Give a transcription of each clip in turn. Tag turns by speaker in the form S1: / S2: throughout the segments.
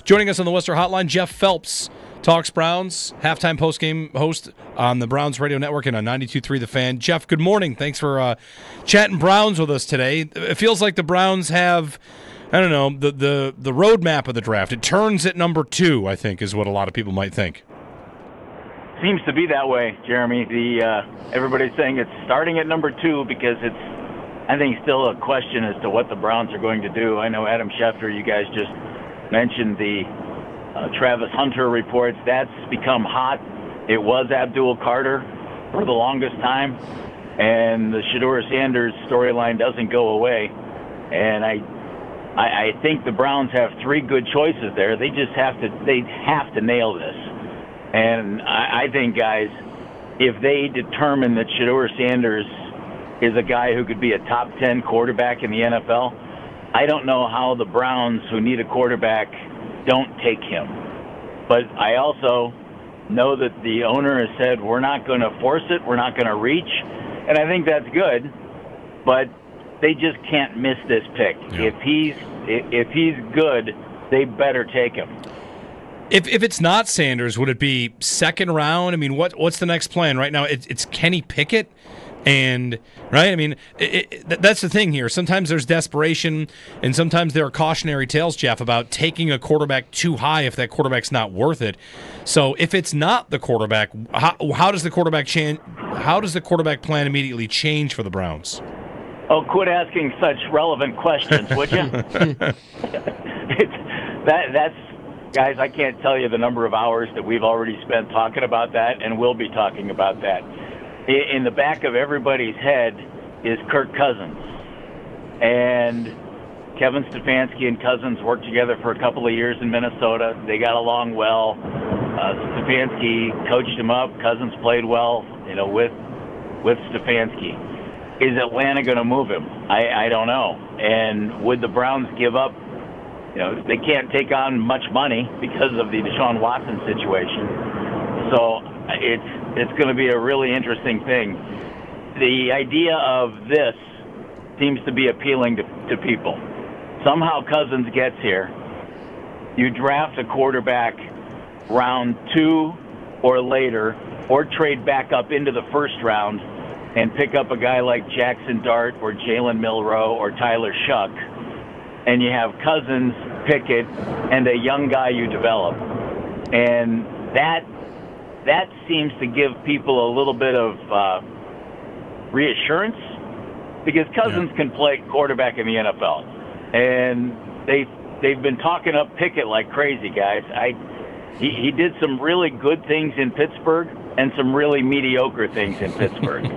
S1: Joining us on the Worcester Hotline, Jeff Phelps, talks Browns, halftime postgame host on the Browns radio network and on 92.3 The Fan. Jeff, good morning. Thanks for chatting Browns with us today. It feels like the Browns have, I don't know, the roadmap of the draft. It turns at number 2, I think, is what a lot of people might think.
S2: Seems to be that way, Jeremy. Everybody's saying it's starting at number 2 because it's, I think, still a question as to what the Browns are going to do. I know Adam Schefter, you guys just mentioned the Travis Hunter reports. That's become hot. It was Abdul Carter for the longest time, and the Shedeur Sanders storyline doesn't go away. And I think the Browns have 3 good choices there. They just have to nail this. And I think, guys, if they determine that Shedeur Sanders is a guy who could be a top 10 quarterback in the NFL, I don't know how the Browns, who need a quarterback, don't take him. But I also know that the owner has said, we're not going to force it, we're not going to reach, and I think that's good, but they just can't miss this pick. Yeah. If he's good, they better take him.
S1: If it's not Sanders, would it be second round? I mean, what's the next plan? Right now, it's Kenny Pickett, and right. I mean, that's the thing here. Sometimes there's desperation, and sometimes there are cautionary tales, Jeff, about taking a quarterback too high if that quarterback's not worth it. So if it's not the quarterback, how does the quarterback change? How does the quarterback plan immediately change for the Browns?
S2: Oh, quit asking such relevant questions, would you? That's. Guys, I can't tell you the number of hours that we've already spent talking about that, and we'll be talking about that. In the back of everybody's head is Kirk Cousins. And Kevin Stefanski and Cousins worked together for a couple of years in Minnesota. They got along well. Stefanski coached him up. Cousins played well, with Stefanski. Is Atlanta going to move him? I don't know. And would the Browns give up? They can't take on much money because of the Deshaun Watson situation. So it's going to be a really interesting thing. The idea of this seems to be appealing to people. Somehow Cousins gets here. You draft a quarterback round 2 or later, or trade back up into the first round and pick up a guy like Jackson Dart or Jalen Milroe or Tyler Shuck. And you have Cousins, Pickett, and a young guy you develop. And that seems to give people a little bit of reassurance, because Cousins can play quarterback in the NFL. And they've been talking up Pickett like crazy, guys. He did some really good things in Pittsburgh and some really mediocre things in Pittsburgh.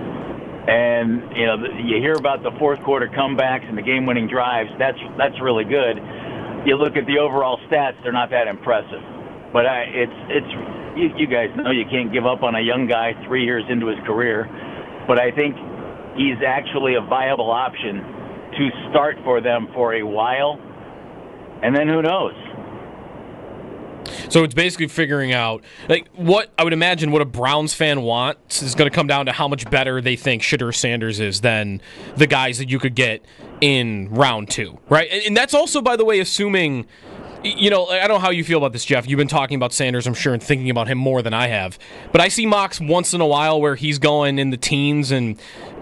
S2: And, you hear about the fourth quarter comebacks and the game-winning drives. That's really good. You look at the overall stats, they're not that impressive. But you guys know you can't give up on a young guy 3 years into his career. But I think he's actually a viable option to start for them for a while. And then who knows?
S3: So it's basically figuring out, what I would imagine what a Browns fan wants is going to come down to how much better they think Shedeur Sanders is than the guys that you could get in round 2, right? And that's also, by the way, assuming, I don't know how you feel about this, Jeff. You've been talking about Sanders, I'm sure, and thinking about him more than I have. But I see mocks once in a while where he's going in the teens and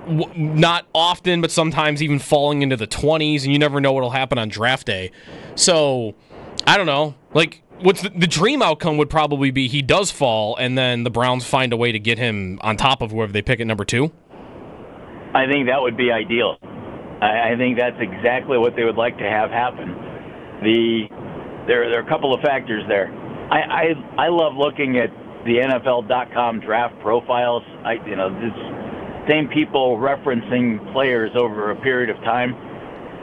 S3: not often, but sometimes even falling into the 20s, and you never know what will happen on draft day. So, I don't know. What's the dream outcome would probably be he does fall, and then the Browns find a way to get him on top of whoever they pick at number 2?
S2: I think that would be ideal. I think that's exactly what they would like to have happen. There are a couple of factors there. I love looking at the NFL.com draft profiles. This same people referencing players over a period of time.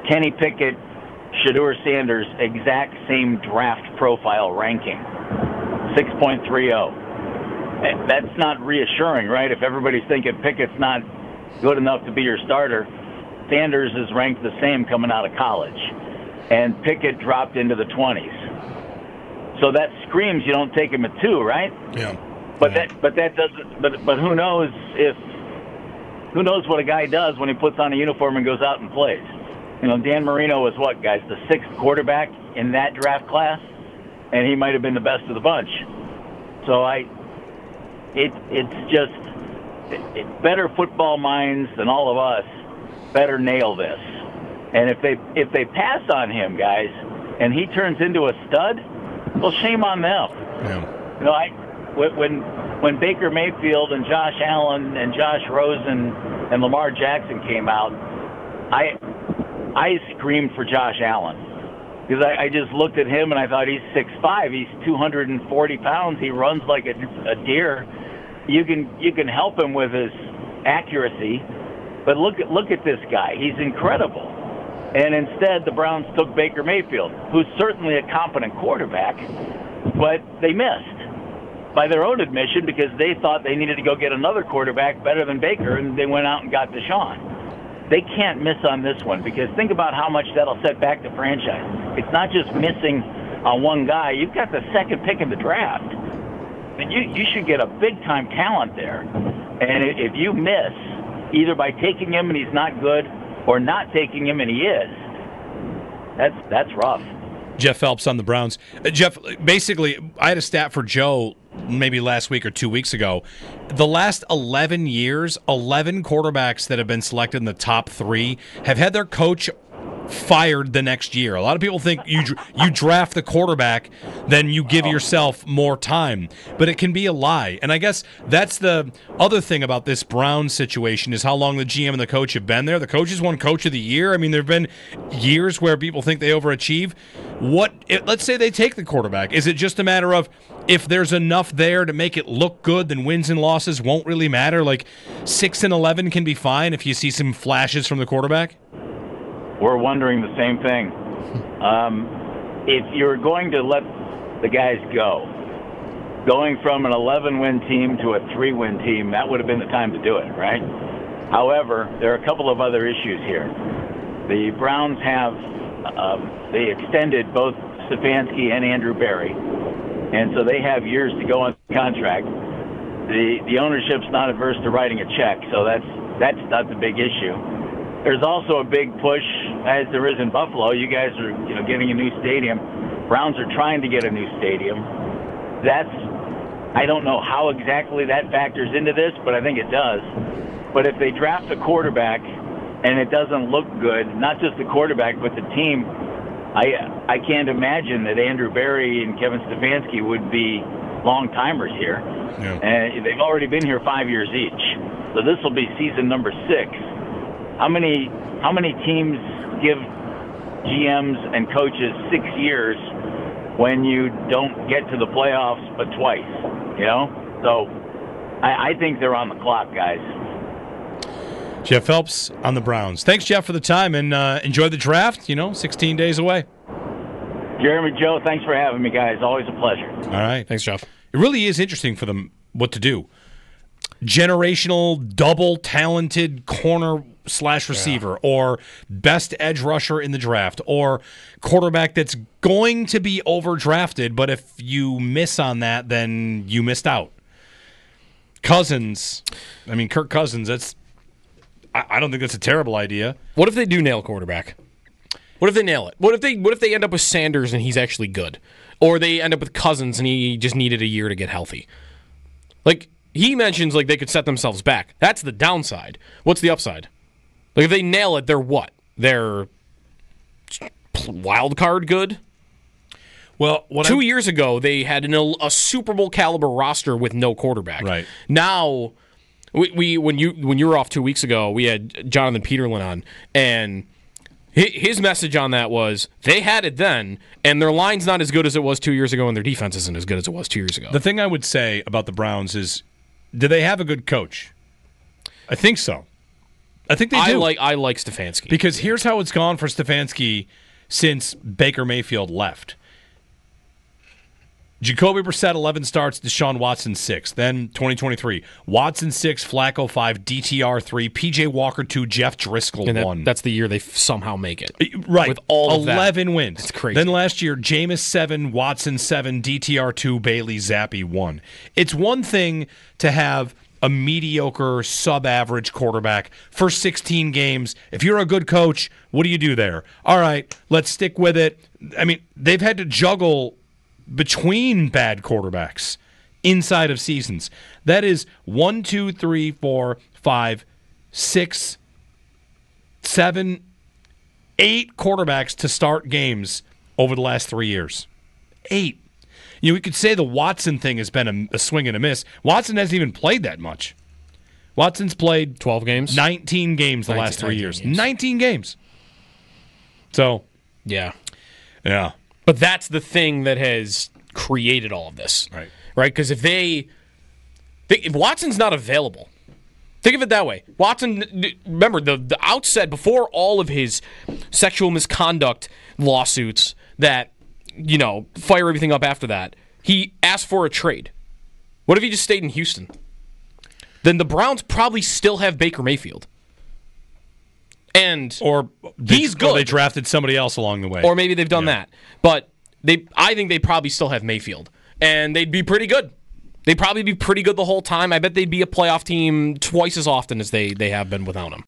S2: Kenny Pickett, Shedeur Sanders, exact same draft profile ranking, 6.30. That's not reassuring, right? If everybody's thinking Pickett's not good enough to be your starter, Sanders is ranked the same coming out of college, and Pickett dropped into the 20s. So that screams you don't take him at 2, right?
S1: Yeah.
S2: But that doesn't. But who knows what a guy does when he puts on a uniform and goes out and plays. Dan Marino was what, guys? The 6th quarterback in that draft class? and he might have been the best of the bunch. So it's just better football minds than all of us better nail this. And if they pass on him, guys, and he turns into a stud, well, shame on them.
S1: Yeah.
S2: You know, when Baker Mayfield and Josh Allen and Josh Rosen and Lamar Jackson came out, I screamed for Josh Allen because I just looked at him and I thought he's 6'5", he's 240 pounds, he runs like a deer. You can help him with his accuracy, but look at this guy, he's incredible. And instead, the Browns took Baker Mayfield, who's certainly a competent quarterback, but they missed by their own admission because they thought they needed to go get another quarterback better than Baker, and they went out and got Deshaun. They can't miss on this one because think about how much that'll set back the franchise. It's not just missing on one guy. You've got the second pick in the draft. And you should get a big-time talent there. And if you miss, either by taking him and he's not good or not taking him and he is, that's rough.
S1: Jeff Phelps on the Browns. Jeff, basically, I had a stat for Joe maybe last week or 2 weeks ago. The last 11 years, 11 quarterbacks that have been selected in the top 3 have had their coach fired the next year. A lot of people think you draft the quarterback, then you give yourself more time. But it can be a lie. And I guess that's the other thing about this Browns situation is how long the GM and the coach have been there. The coach has won Coach of the Year. I mean, there have been years where people think they overachieve. Let's say they take the quarterback. Is it just a matter of if there's enough there to make it look good, then wins and losses won't really matter? Like 6-11 can be fine if you see some flashes from the quarterback?
S2: We're wondering the same thing. If you're going to let the guys go, going from an 11-win team to a 3-win team, that would have been the time to do it, right? However, there are a couple of other issues here. The Browns they extended both Stefanski and Andrew Berry, and so they have years to go on the contract. The ownership's not averse to writing a check, so that's not the big issue. There's also a big push, as there is in Buffalo. You guys are, getting a new stadium. Browns are trying to get a new stadium. I don't know how exactly that factors into this, but I think it does. But if they draft a quarterback and it doesn't look good, not just the quarterback but the team, I can't imagine that Andrew Berry and Kevin Stefanski would be long-timers here. Yeah. And they've already been here 5 years each. So this will be season number 6. How many teams give GMs and coaches 6 years when you don't get to the playoffs but twice? So I think they're on the clock, guys.
S1: Jeff Phelps on the Browns. Thanks, Jeff, for the time, and enjoy the draft. 16 days away.
S2: Jeremy, Joe, thanks for having me, guys. Always a pleasure.
S1: All right.
S3: Thanks, Jeff.
S1: It really is interesting for them what to do. Generational, double-talented corner/receiver, or best edge rusher in the draft, or quarterback that's going to be overdrafted, but if you miss on that, then you missed out. Kirk Cousins, I don't think that's a terrible idea.
S3: What if they do nail quarterback? What if they nail it? What if they end up with Sanders and he's actually good? Or they end up with Cousins and he just needed a year to get healthy? Like, he mentions they could set themselves back. That's the downside. What's the upside? If they nail it, they're what? They're wild card good?
S1: Well,
S3: 2 years ago, they had a Super Bowl caliber roster with no quarterback.
S1: Right.
S3: Now, when you were off 2 weeks ago, we had Jonathan Peterlin on, and his message on that was they had it then, and their line's not as good as it was 2 years ago, and their defense isn't as good as it was 2 years ago.
S1: The thing I would say about the Browns is, do they have a good coach? I think so. I think they do.
S3: I like Stefanski.
S1: Because here's how it's gone for Stefanski since Baker Mayfield left. Jacoby Brissett, 11 starts, Deshaun Watson, 6. Then 2023, Watson, 6, Flacco, 5, DTR, 3, PJ Walker, 2, Jeff Driscoll, 1.
S3: That's the year they somehow make it.
S1: Right.
S3: With all
S1: 11 wins.
S3: It's crazy.
S1: Then last year, Jameis, 7, Watson, 7, DTR, 2, Bailey Zappi, 1. It's one thing to have a mediocre, sub-average quarterback for 16 games. If you're a good coach, what do you do there? All right, let's stick with it. I mean, they've had to juggle between bad quarterbacks inside of seasons. That is 1, 2, 3, 4, 5, 6, 7, 8 quarterbacks to start games over the last 3 years. 8. We could say the Watson thing has been a swing and a miss. Watson hasn't even played that much. Watson's played
S3: 12 games?
S1: 19 games the last 3 years.
S3: Games.
S1: 19 games. So,
S3: yeah.
S1: Yeah.
S3: But that's the thing that has created all of this.
S1: Right.
S3: Right? Because if Watson's not available, think of it that way. Watson, remember, the outset, before all of his sexual misconduct lawsuits that, fire everything up after that, he asked for a trade. What if he just stayed in Houston? Then the Browns probably still have Baker Mayfield. Or he's good.
S1: Or they drafted somebody else along the way.
S3: Or maybe they've done that. But I think they probably still have Mayfield. And they'd be pretty good. They'd probably be pretty good the whole time. I bet they'd be a playoff team twice as often as they have been without him.